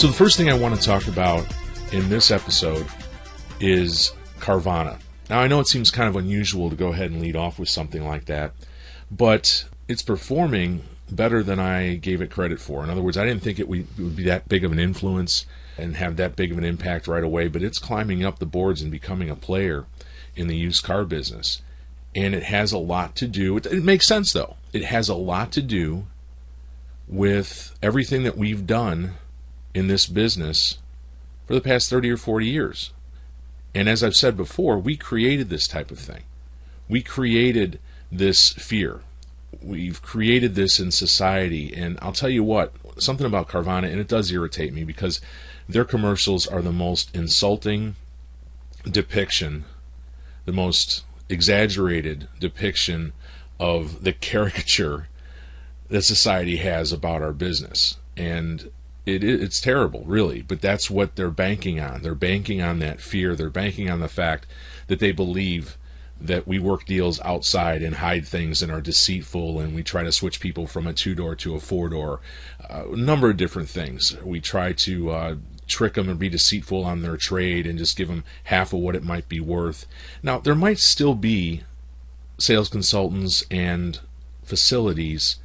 So the first thing I want to talk about in this episode is Carvana. Now, I know it seems kind of unusual to go ahead and lead off with something like that, but it's performing better than I gave it credit for. In other words, I didn't think it would be that big of an influence and have that big of an impact right away, but it's climbing up the boards and becoming a player in the used car business. And it has a lot to do, it makes sense though, it has a lot to do with everything that we've done in this business for the past 30 or 40 years. And as I've said before, we created this type of thing. We created this fear. We've created this in society. And I'll tell you what, something about Carvana, and it does irritate me because their commercials are the most insulting depiction, the most exaggerated depiction of the caricature that society has about our business. And it's terrible, really, but that's what they're banking on. They're banking on that fear. They're banking on the fact that they believe that we work deals outside and hide things and are deceitful, and we try to switch people from a 2-door to a 4-door, a number of different things. We try to trick them and be deceitful on their trade and just give them half of what it might be worth. Now, there might still be sales consultants and facilities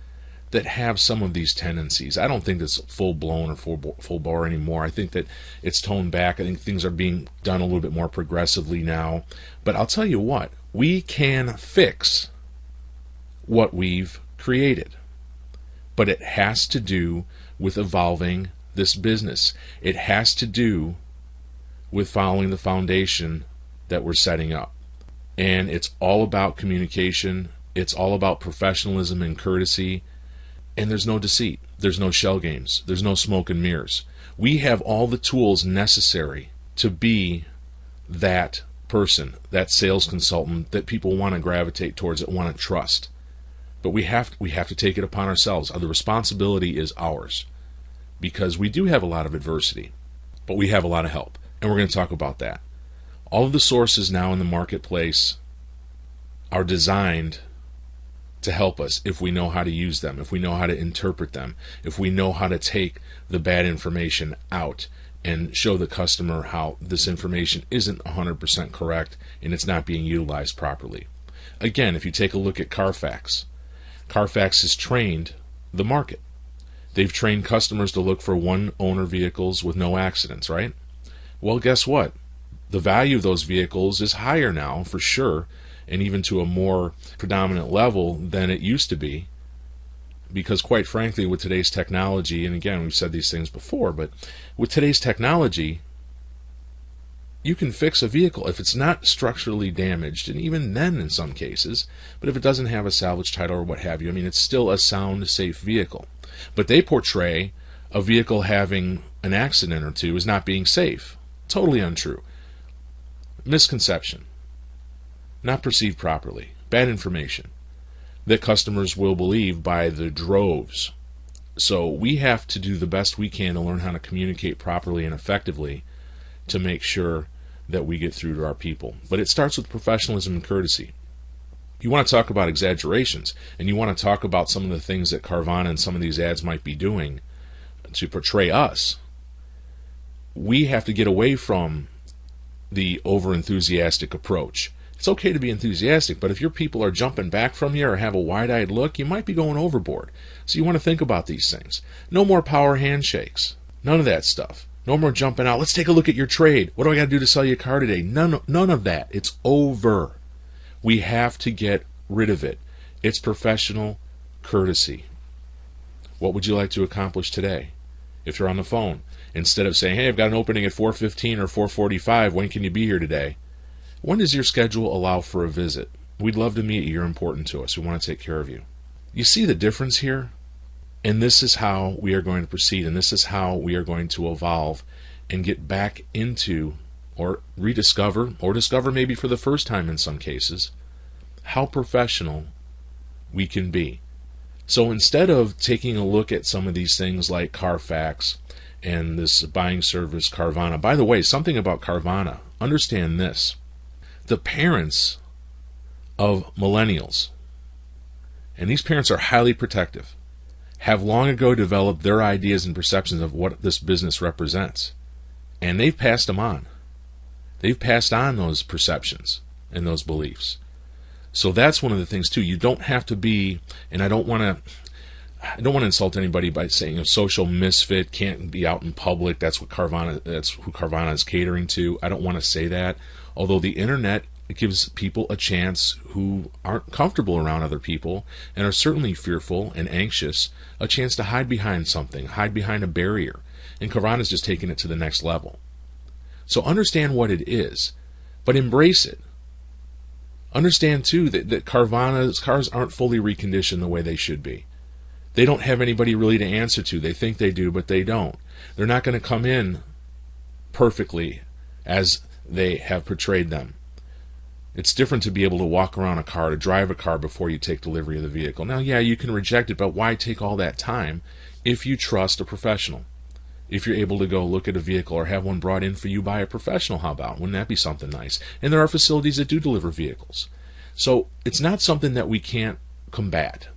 that have some of these tendencies. I don't think it's full-blown or full bore anymore. I think that it's toned back. I think things are being done a little bit more progressively now. But I'll tell you what, we can fix what we've created. But it has to do with evolving this business. It has to do with following the foundation that we're setting up. And it's all about communication. It's all about professionalism and courtesy. And there's no deceit. There's no shell games. There's no smoke and mirrors. We have all the tools necessary to be that person, that sales consultant that people want to gravitate towards, that want to trust. But we have to take it upon ourselves. The responsibility is ours, because we do have a lot of adversity, but we have a lot of help. And we're going to talk about that. All of the sources now in the marketplace are designed to help us if we know how to use them, if we know how to interpret them, if we know how to take the bad information out and show the customer how this information isn't 100% correct and it's not being utilized properly. Again, if you take a look at Carfax, Carfax has trained the market. They've trained customers to look for one-owner vehicles with no accidents, right? Well, guess what? The value of those vehicles is higher now, for sure, and even to a more predominant level than it used to be, because quite frankly, with today's technology, and again, we've said these things before, but with today's technology, you can fix a vehicle if it's not structurally damaged, and even then in some cases, but if it doesn't have a salvage title or what have you, I mean, it's still a sound, safe vehicle. But they portray a vehicle having an accident or two as not being safe. Totally untrue. Misconception. Not perceived properly, bad information that customers will believe by the droves. So we have to do the best we can to learn how to communicate properly and effectively to make sure that we get through to our people. But it starts with professionalism and courtesy. You want to talk about exaggerations, and you want to talk about some of the things that Carvana and some of these ads might be doing to portray us. We have to get away from the over-enthusiastic approach. It's okay to be enthusiastic, but if your people are jumping back from you or have a wide-eyed look, you might be going overboard. So you want to think about these things. No more power handshakes. None of that stuff. No more jumping out. Let's take a look at your trade. What do I got to do to sell you a car today? None of that. It's over. We have to get rid of it. It's professional courtesy. What would you like to accomplish today? If you're on the phone, instead of saying, hey, I've got an opening at 4:15 or 4:45, when can you be here today? When does your schedule allow for a visit? We'd love to meet you. You're important to us. We want to take care of you. You see the difference here? And this is how we are going to proceed, and this is how we are going to evolve and get back into, or rediscover, or discover maybe for the first time in some cases, how professional we can be. So instead of taking a look at some of these things like Carfax and this buying service Carvana, by the way, something about Carvana, understand this. The parents of millennials, and these parents are highly protective, have long ago developed their ideas and perceptions of what this business represents. And they've passed them on. They've passed on those perceptions and those beliefs. So that's one of the things too. You don't have to be, and I don't want to insult anybody by saying a social misfit, can't be out in public. That's who Carvana is catering to. I don't want to say that. Although the internet gives people a chance who aren't comfortable around other people and are certainly fearful and anxious, a chance to hide behind something, hide behind a barrier. And Carvana's just taking it to the next level. So understand what it is, but embrace it. Understand too that Carvana's cars aren't fully reconditioned the way they should be. They don't have anybody really to answer to. They think they do, but they don't. They're not going to come in perfectly as they have portrayed them. It's different to be able to walk around a car, to drive a car before you take delivery of the vehicle. Now, yeah, you can reject it, but why take all that time if you trust a professional? If you're able to go look at a vehicle or have one brought in for you by a professional, how about? Wouldn't that be something nice? And there are facilities that do deliver vehicles. So it's not something that we can't combat.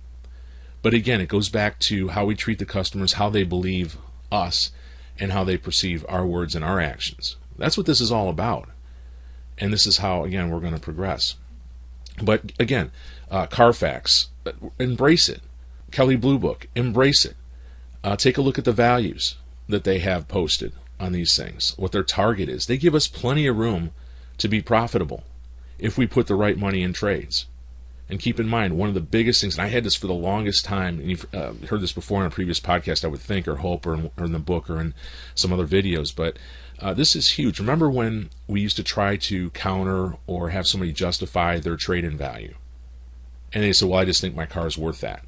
But again, it goes back to how we treat the customers, how they believe us, and how they perceive our words and our actions. That's what this is all about. And this is how, again, we're going to progress. But again, Carfax, embrace it. Kelley Blue Book, embrace it. Take a look at the values that they have posted on these things, what their target is. They give us plenty of room to be profitable if we put the right money in trades. And keep in mind, one of the biggest things, and I had this for the longest time, and you've heard this before in a previous podcast, I would think, or hope, or in the book, or in some other videos, but this is huge. Remember when we used to try to counter or have somebody justify their trade-in value? And they said, well, I just think my car is worth that.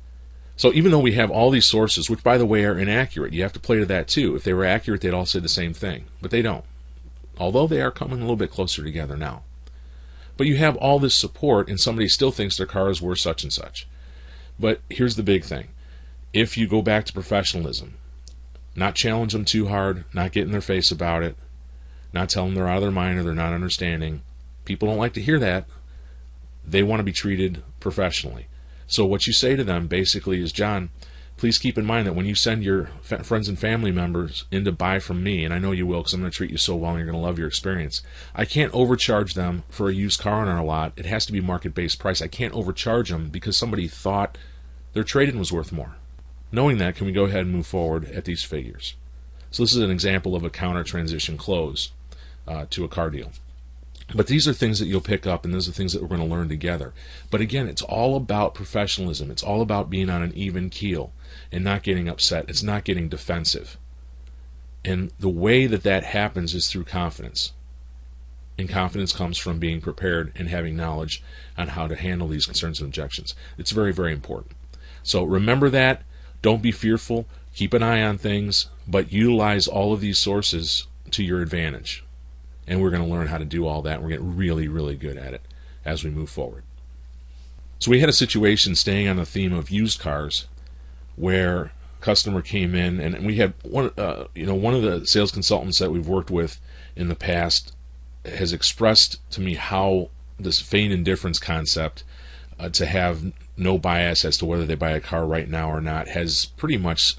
So even though we have all these sources, which by the way are inaccurate, you have to play to that too. If they were accurate, they'd all say the same thing, but they don't. Although they are coming a little bit closer together now. But you have all this support, and somebody still thinks their car is worth such and such. But here's the big thing. If you go back to professionalism, not challenge them too hard, not get in their face about it, not tell them they're out of their mind or they're not understanding. People don't like to hear that. They want to be treated professionally. So what you say to them basically is, John, please keep in mind that when you send your friends and family members in to buy from me, and I know you will because I'm going to treat you so well and you're going to love your experience, I can't overcharge them for a used car on our lot. It has to be market-based price. I can't overcharge them because somebody thought their trade-in was worth more. Knowing that, can we go ahead and move forward at these figures? So this is an example of a counter-transition close to a car deal. But these are things that you'll pick up, and those are things that we're going to learn together. But again, it's all about professionalism. It's all about being on an even keel and not getting upset. It's not getting defensive. And the way that that happens is through confidence. And confidence comes from being prepared and having knowledge on how to handle these concerns and objections. It's very, very important. So remember that. Don't be fearful. Keep an eye on things, but utilize all of these sources to your advantage. And we're going to learn how to do all that. We're getting really, really good at it as we move forward. So we had a situation, staying on the theme of used cars, where a customer came in, and we had one of the sales consultants that we've worked with in the past has expressed to me how this feigned indifference concept, to have no bias as to whether they buy a car right now or not, has pretty much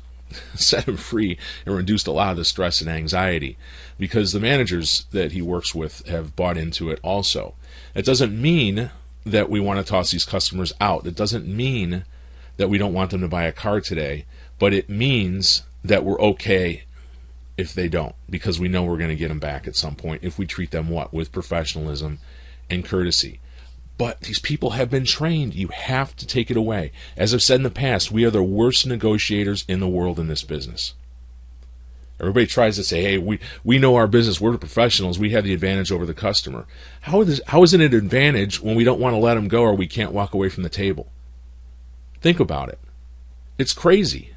set him free and reduced a lot of the stress and anxiety, because the managers that he works with have bought into it also. It doesn't mean that we want to toss these customers out. It doesn't mean that we don't want them to buy a car today, but it means that we're okay if they don't, because we know we're going to get them back at some point if we treat them with professionalism and courtesy. But these people have been trained. You have to take it away. As I've said in the past, we are the worst negotiators in the world in this business. Everybody tries to say, hey, we know our business. We're the professionals. We have the advantage over the customer. How is it an advantage when we don't want to let them go or we can't walk away from the table? Think about it. It's crazy.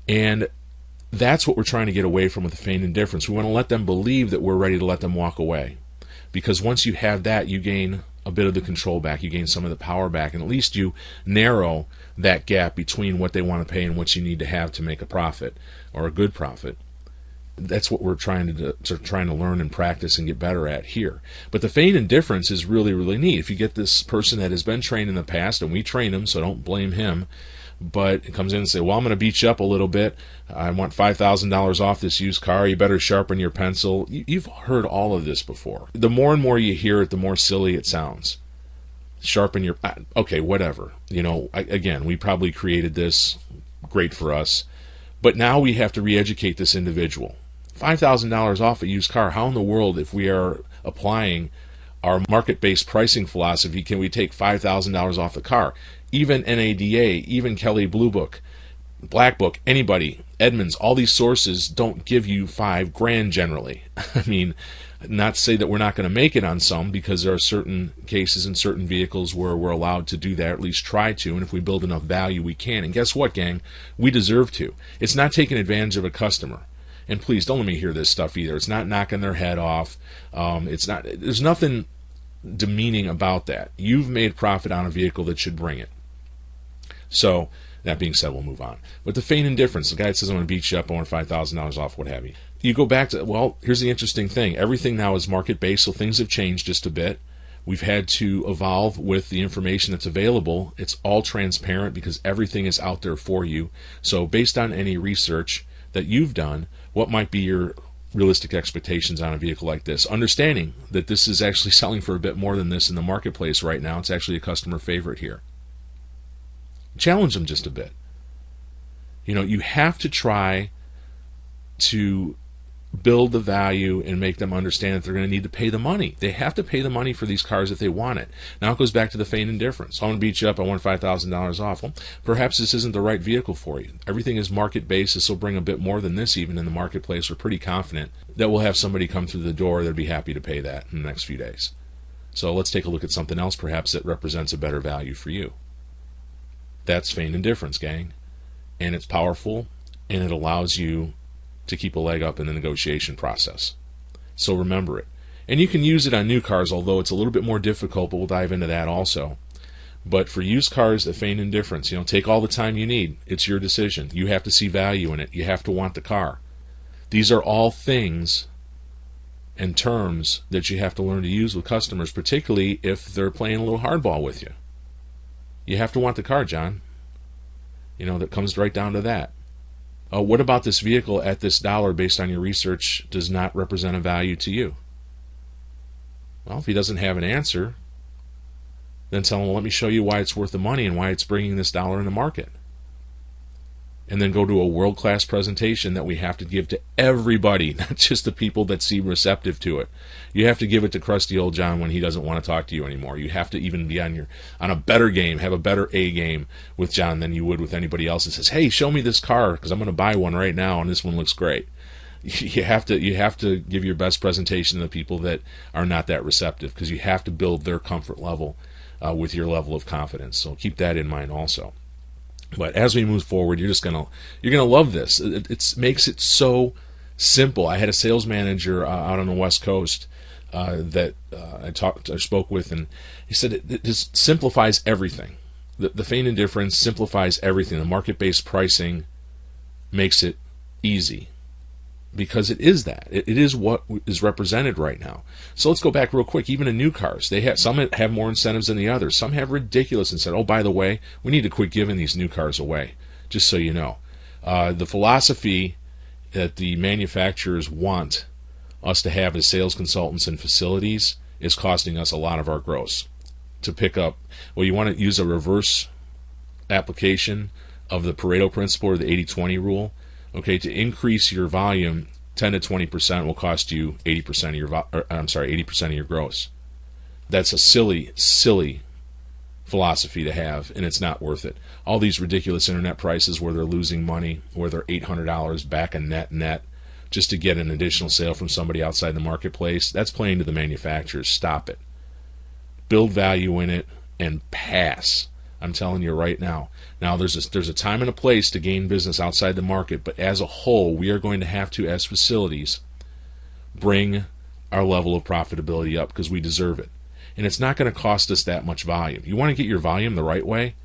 And that's what we're trying to get away from with the feigned indifference. We want to let them believe that we're ready to let them walk away. Because once you have that, you gain a bit of the control back, you gain some of the power back, and at least you narrow that gap between what they want to pay and what you need to have to make a profit, or a good profit. That's what we're trying to learn and practice and get better at here. But the feigned indifference is really, really neat. If you get this person that has been trained in the past, and we train him, so don't blame him, but it comes in and say, well, I'm going to beat you up a little bit. I want $5,000 off this used car. You better sharpen your pencil. You've heard all of this before. The more and more you hear it, the more silly it sounds. Sharpen your... Okay, whatever. Again, we probably created this. Great for us. But now we have to re-educate this individual. $5,000 off a used car. How in the world, if we are applying our market-based pricing philosophy, can we take $5,000 off the car? Even NADA, even Kelley Blue Book, Black Book, anybody, Edmunds, all these sources don't give you $5,000 generally. I mean, not to say that we're not going to make it on some, because there are certain cases in certain vehicles where we're allowed to do that, or at least try to, and if we build enough value, we can. And guess what, gang? We deserve to. It's not taking advantage of a customer. And please, don't let me hear this stuff either. It's not knocking their head off. There's nothing demeaning about that. You've made profit on a vehicle that should bring it. So, that being said, we'll move on. But the feign indifference, the guy that says, I'm going to beat you up, I want $5,000 off, what have you. You go back to, well, here's the interesting thing. Everything now is market-based, so things have changed just a bit. We've had to evolve with the information that's available. It's all transparent because everything is out there for you. So based on any research that you've done, what might be your realistic expectations on a vehicle like this? Understanding that this is actually selling for a bit more than this in the marketplace right now. It's actually a customer favorite here. Challenge them just a bit. You have to try to build the value and make them understand that they're going to need to pay the money. They have to pay the money for these cars if they want it. Now it goes back to the feign indifference. I want to beat you up. I want $5,000 off. Well, perhaps this isn't the right vehicle for you. Everything is market-based. This will bring a bit more than this even in the marketplace. We're pretty confident that we'll have somebody come through the door that'd be happy to pay that in the next few days. So let's take a look at something else perhaps that represents a better value for you. That's feign indifference, gang. And it's powerful, and it allows you to keep a leg up in the negotiation process. So remember it. And you can use it on new cars, although it's a little bit more difficult, but we'll dive into that also. But for used cars, the feign indifference, take all the time you need. It's your decision. You have to see value in it. You have to want the car. These are all things and terms that you have to learn to use with customers, particularly if they're playing a little hardball with you. You have to want the car, John. That comes right down to that. What about this vehicle at this dollar based on your research does not represent a value to you? Well, if he doesn't have an answer, then tell him, well, let me show you why it's worth the money and why it's bringing this dollar in the market. And then go to a world-class presentation that we have to give to everybody, not just the people that seem receptive to it. You have to give it to crusty old John when he doesn't want to talk to you anymore. You have to even be on a better game, have a better A game with John than you would with anybody else that says, hey, show me this car because I'm going to buy one right now and this one looks great. You have to give your best presentation to the people that are not that receptive, because you have to build their comfort level with your level of confidence. So keep that in mind also. But as we move forward, you're gonna love this. It makes it so simple. I had a sales manager out on the West Coast that I spoke with, and he said it just simplifies everything. The feign indifference simplifies everything. The market-based pricing makes it easy, because it is that. It is what is represented right now. So let's go back real quick. Even in new cars, some have more incentives than the others. Some have ridiculous incentives. Oh, by the way, we need to quit giving these new cars away, just so you know. The philosophy that the manufacturers want us to have as sales consultants in facilities is costing us a lot of our gross. To pick up, well, you want to use a reverse application of the Pareto principle or the 80-20 rule. Okay, to increase your volume, 10 to 20% will cost you 80% of your gross. That's a silly philosophy to have, and it's not worth it. All these ridiculous internet prices where they're losing money, where they're $800 back a net, just to get an additional sale from somebody outside the marketplace, that's playing to the manufacturers. Stop it. Build value in it and pass. I'm telling you right now. Now, there's a time and a place to gain business outside the market, but as a whole, we are going to have to, as facilities, bring our level of profitability up because we deserve it. And it's not going to cost us that much volume. You want to get your volume the right way?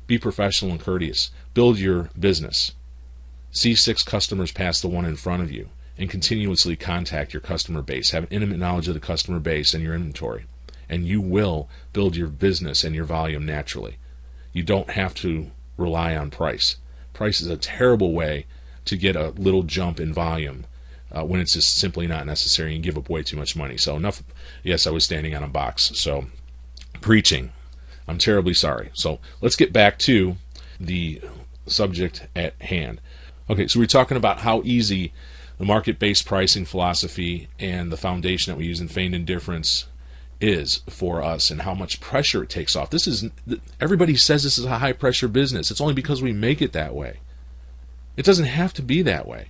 Be professional and courteous. Build your business. See 6 customers past the one in front of you, and continuously contact your customer base. Have an intimate knowledge of the customer base and your inventory, and you will build your business and your volume naturally. You don't have to rely on price. Price is a terrible way to get a little jump in volume when it's just simply not necessary and give up way too much money. So enough. Yes, I was standing on a box. So preaching. I'm terribly sorry. So let's get back to the subject at hand. Okay, so we're talking about how easy the market-based pricing philosophy and the foundation that we use in feigned indifference is for us, and how much pressure it takes off. Everybody says this is a high-pressure business. It's only because we make it that way. It doesn't have to be that way.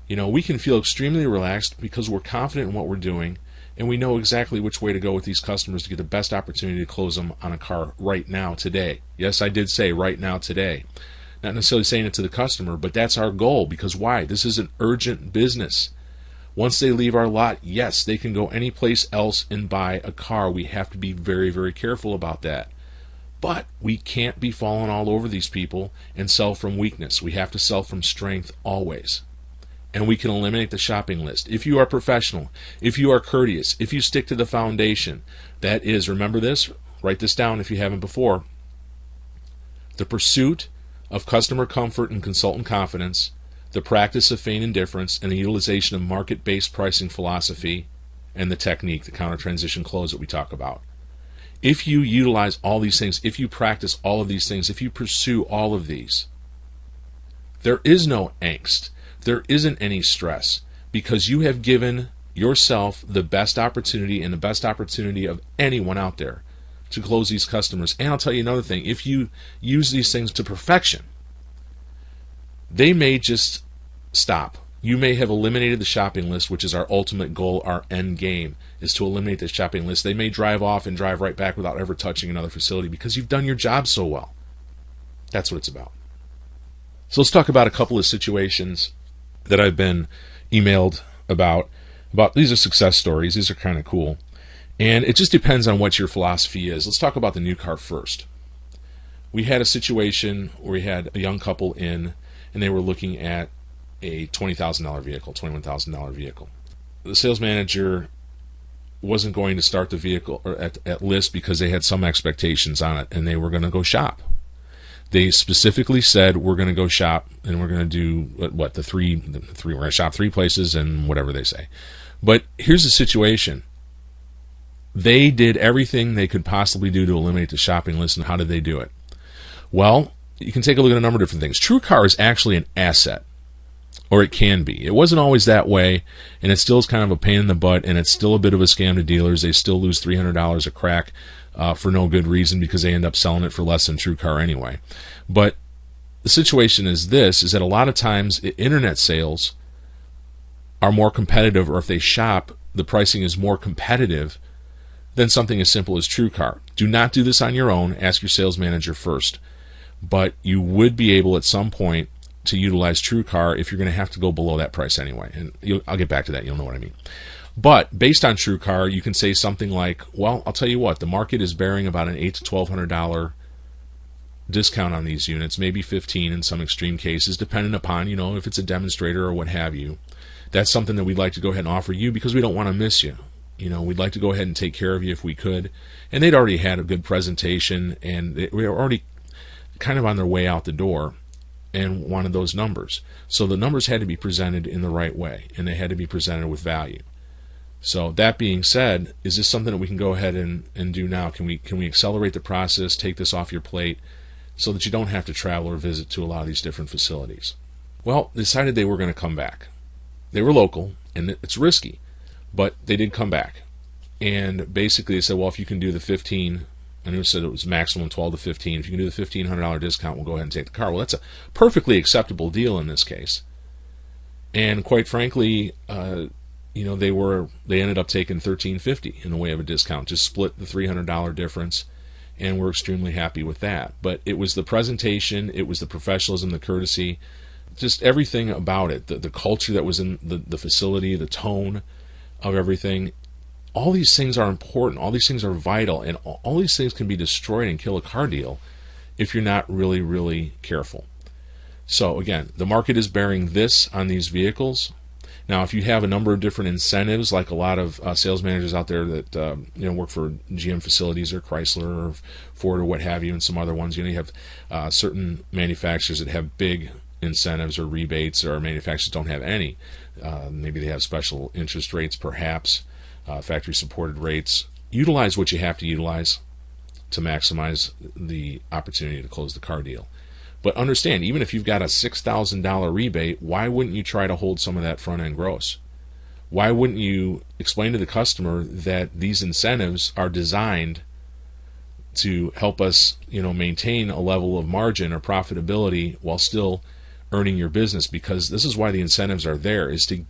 We can feel extremely relaxed because we're confident in what we're doing, and we know exactly which way to go with these customers to get the best opportunity to close them on a car right now, today. Yes, I did say right now, today. Not necessarily saying it to the customer, but that's our goal. Because why? This is an urgent business. Once they leave our lot, yes, they can go any place else and buy a car. We have to be very, very careful about that. But we can't be falling all over these people and sell from weakness. We have to sell from strength always. And we can eliminate the shopping list. If you are professional, if you are courteous, if you stick to the foundation, that is, remember this, write this down if you haven't before, the pursuit of customer comfort and consultant confidence, the practice of feigned indifference, and the utilization of market-based pricing philosophy, and the technique, the counter-transition close that we talk about. If you utilize all these things, if you practice all of these things, if you pursue all of these, there is no angst. There isn't any stress, because you have given yourself the best opportunity and the best opportunity of anyone out there to close these customers. And I'll tell you another thing. If you use these things to perfection, they may just stop. You may have eliminated the shopping list, which is our ultimate goal, our end game, is to eliminate the shopping list. They may drive off and drive right back without ever touching another facility because you've done your job so well. That's what it's about. So let's talk about a couple of situations that I've been emailed about. These are success stories. These are kind of cool. And it just depends on what your philosophy is. Let's talk about the new car first. We had a situation where we had a young couple in, and they were looking at a $20,000 vehicle, $21,000 vehicle. The sales manager wasn't going to start the vehicle or at list because they had some expectations on it, and they were going to go shop. They specifically said, we're going to go shop, and we're going to do we're going to shop 3 places and whatever they say. But here's the situation. They did everything they could possibly do to eliminate the shopping list, and how did they do it? Well, you can take a look at a number of different things. TrueCar is actually an asset, or it can be. It wasn't always that way, and it still is kind of a pain in the butt, and it's still a bit of a scam to dealers. They still lose $300 a crack for no good reason because they end up selling it for less than TrueCar anyway. But the situation is this, is that a lot of times internet sales are more competitive, or if they shop, the pricing is more competitive than something as simple as TrueCar. Do not do this on your own. Ask your sales manager first. But you would be able at some point to utilize TrueCar if you're going to have to go below that price anyway. And I'll get back to that. You'll know what I mean. But based on TrueCar, you can say something like, well, I'll tell you what, the market is bearing about an $800 to $1,200 discount on these units, maybe $15 in some extreme cases, depending upon, if it's a demonstrator or what have you. That's something that we'd like to go ahead and offer you because we don't want to miss you. We'd like to go ahead and take care of you if we could. And they'd already had a good presentation, and we were already kind of on their way out the door and wanted those numbers. So the numbers had to be presented in the right way, and they had to be presented with value. So that being said, is this something that we can go ahead and do now? Can we accelerate the process, take this off your plate, so that you don't have to travel or visit to a lot of these different facilities? Well, they decided they were going to come back. They were local, and it's risky. But they did come back, and basically they said, well, if you can do the 15, and it said it was maximum 12 to 15. If you can do the $1,500 discount, we'll go ahead and take the car. Well, that's a perfectly acceptable deal in this case. And quite frankly, they ended up taking $1,350 in the way of a discount, just split the $300 difference, and we're extremely happy with that. But it was the presentation, it was the professionalism, the courtesy, just everything about it, the culture that was in the facility, the tone of everything. All these things are important. All these things are vital, and all these things can be destroyed and kill a car deal if you're not really, really careful. So again, the market is bearing this on these vehicles. Now, if you have a number of different incentives, like a lot of sales managers out there that work for GM facilities or Chrysler or Ford or what have you, and some other ones, you have certain manufacturers that have big incentives or rebates, or manufacturers don't have any. Maybe they have special interest rates, perhaps factory supported rates. Utilize what you have to utilize to maximize the opportunity to close the car deal. But understand, even if you've got a $6,000 rebate, why wouldn't you try to hold some of that front end gross? Why wouldn't you explain to the customer that these incentives are designed to help us, maintain a level of margin or profitability while still earning your business? Because this is why the incentives are there, is to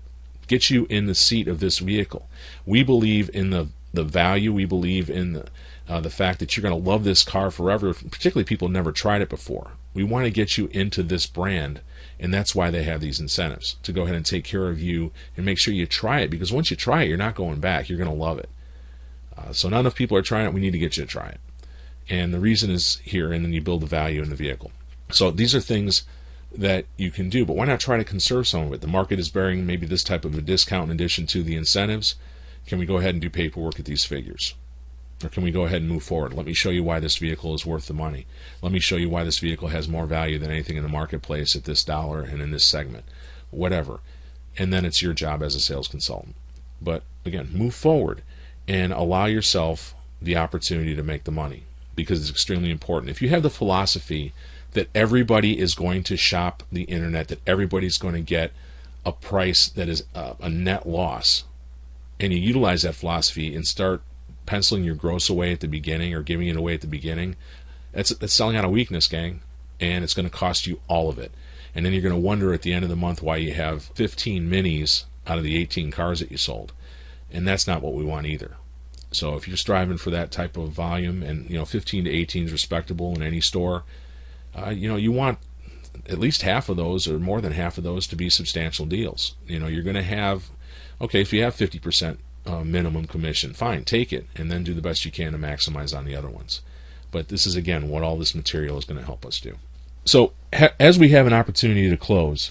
get you in the seat of this vehicle. We believe in the value. We believe in the fact that you're going to love this car forever, particularly people who never tried it before. We want to get you into this brand, and that's why they have these incentives, to go ahead and take care of you and make sure you try it, because once you try it, you're not going back. You're going to love it. So not enough people are trying it. We need to get you to try it. And the reason is here, and then you build the value in the vehicle. So these are things that you can do, but why not try to conserve some of it? The market is bearing maybe this type of a discount in addition to the incentives. Can we go ahead and do paperwork at these figures? Or can we go ahead and move forward? Let me show you why this vehicle is worth the money. Let me show you why this vehicle has more value than anything in the marketplace at this dollar and in this segment. Whatever. And then it's your job as a sales consultant. But again, move forward and allow yourself the opportunity to make the money, because it's extremely important. If you have the philosophy that everybody is going to shop the internet, that everybody's going to get a price that is a net loss, and you utilize that philosophy and start penciling your gross away at the beginning or giving it away at the beginning, that's selling out of weakness, gang, and it's going to cost you all of it. And then you're going to wonder at the end of the month why you have 15 minis out of the 18 cars that you sold, and that's not what we want either. So if you're striving for that type of volume, and 15 to 18 is respectable in any store, you want at least half of those or more than half of those to be substantial deals. You're going to have, okay, if you have 50% minimum commission, fine, take it, and then do the best you can to maximize on the other ones. But this is, again, what all this material is going to help us do. So as we have an opportunity to close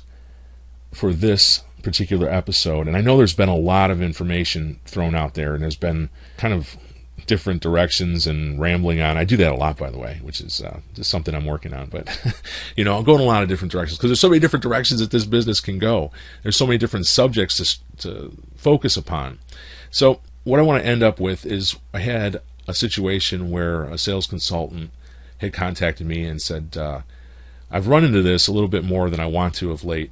for this particular episode, and I know there's been a lot of information thrown out there, and there's been kind of different directions and rambling on. I do that a lot, by the way, which is just something I'm working on. But I'll go in a lot of different directions, because there's so many different directions that this business can go. There's so many different subjects to focus upon. So what I want to end up with is, I had a situation where a sales consultant had contacted me and said, I've run into this a little bit more than I want to of late,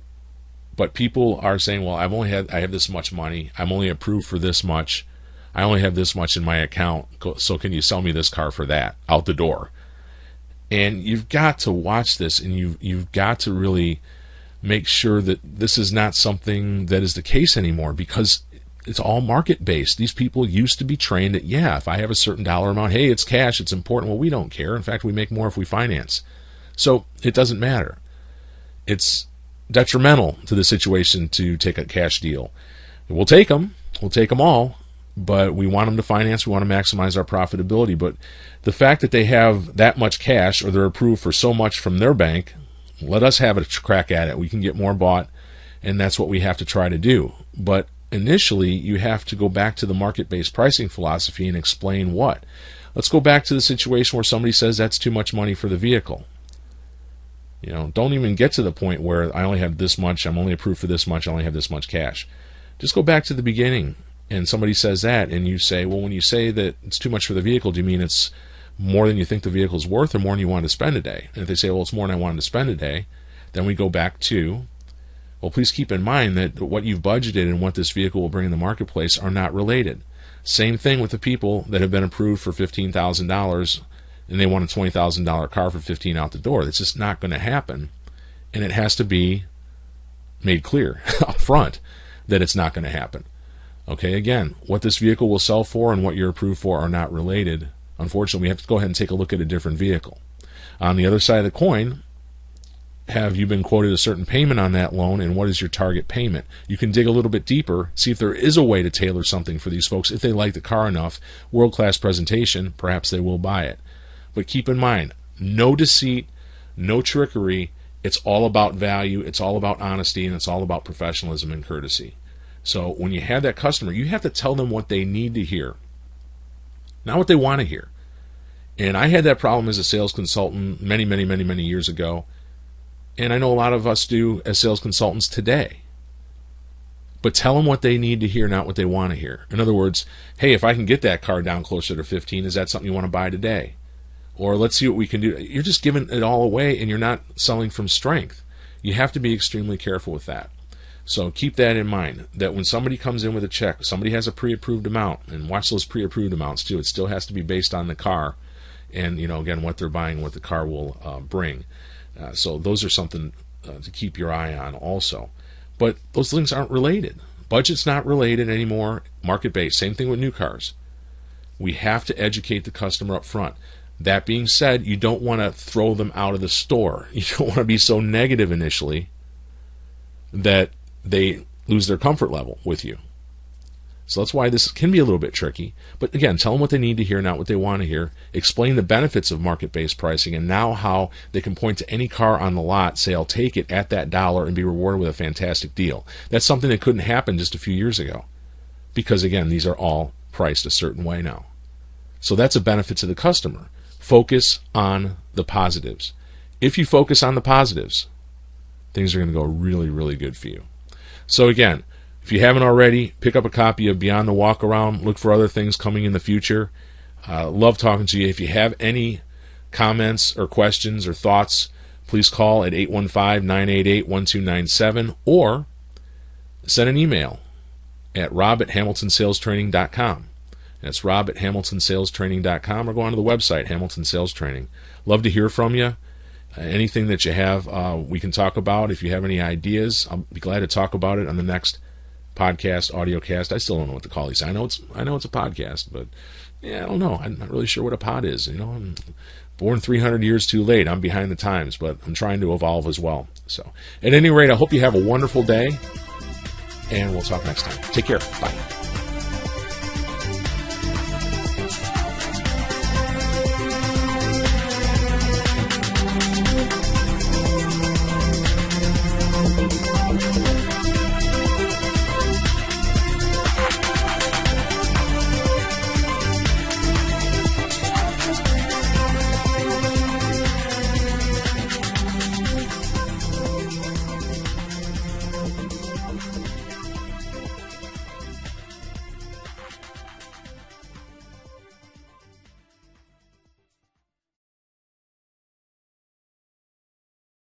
but people are saying, well, I have this much money, I'm only approved for this much, I only have this much in my account, so can you sell me this car for that, out the door? And you've got to watch this, and you've got to really make sure that this is not something that is the case anymore, because it's all market-based. These people used to be trained that, if I have a certain dollar amount, hey, it's cash, it's important. Well, we don't care. In fact, we make more if we finance. So it doesn't matter. It's detrimental to the situation to take a cash deal. We'll take them. We'll take them all. But we want them to finance. We want to maximize our profitability. But the fact that they have that much cash, or they're approved for so much from their bank, let us have a crack at it. We can get more bought, and that's what we have to try to do. But initially, you have to go back to the market-based pricing philosophy and explain what. Let's go back to the situation where somebody says that's too much money for the vehicle. Don't even get to the point where I only have this much, I'm only approved for this much, I only have this much cash. Just go back to the beginning, and somebody says that, and you say, well, when you say that it's too much for the vehicle, do you mean it's more than you think the vehicle's worth, or more than you want to spend a day? And if they say, well, it's more than I wanted to spend a day, then we go back to, well, please keep in mind that what you've budgeted and what this vehicle will bring in the marketplace are not related. Same thing with the people that have been approved for $15,000 and they want a $20,000 car for $15,000 out the door. That's just not going to happen, and it has to be made clear up front that it's not going to happen. Okay, again, what this vehicle will sell for and what you're approved for are not related. Unfortunately, we have to go ahead and take a look at a different vehicle. On the other side of the coin, have you been quoted a certain payment on that loan, and what is your target payment? You can dig a little bit deeper, see if there is a way to tailor something for these folks. If they like the car enough, world-class presentation, perhaps they will buy it. But keep in mind, no deceit, no trickery. It's all about value, it's all about honesty, and it's all about professionalism and courtesy. So when you have that customer, you have to tell them what they need to hear, not what they want to hear. And I had that problem as a sales consultant many years ago. And I know a lot of us do as sales consultants today. But tell them what they need to hear, not what they want to hear. In other words, hey, if I can get that car down closer to 15, is that something you want to buy today? Or let's see what we can do. You're just giving it all away, and you're not selling from strength. You have to be extremely careful with that. So keep that in mind, that when somebody comes in with a check, somebody has a pre-approved amount, and watch those pre-approved amounts too. It still has to be based on the car and, again, what they're buying, what the car will bring. So those are something to keep your eye on also. But those things aren't related. Budget's not related anymore. Market-based. Same thing with new cars. We have to educate the customer up front. That being said, you don't want to throw them out of the store. You don't want to be so negative initially that they lose their comfort level with you. So that's why this can be a little bit tricky. But again, tell them what they need to hear, not what they want to hear. Explain the benefits of market-based pricing and now how they can point to any car on the lot, say, I'll take it at that dollar and be rewarded with a fantastic deal. That's something that couldn't happen just a few years ago. Because again, these are all priced a certain way now. So that's a benefit to the customer. Focus on the positives. If you focus on the positives, things are going to go really, really good for you. So again, if you haven't already, pick up a copy of Beyond the Walk Around. Look for other things coming in the future. Love talking to you. If you have any comments or questions or thoughts, please call at 815-988-1297 or send an email at rob@hamiltonsalestraining.com. That's rob@hamiltonsalestraining.com, or go onto the website, Hamilton Sales Training. Love to hear from you. Anything that you have, we can talk about. If you have any ideas, I'll be glad to talk about it on the next podcast, audio cast. I still don't know what to call these. I know it's a podcast, but yeah, I don't know. I'm not really sure what a pod is. I'm born 300 years too late. I'm behind the times, but I'm trying to evolve as well. So, at any rate, I hope you have a wonderful day, and we'll talk next time. Take care. Bye.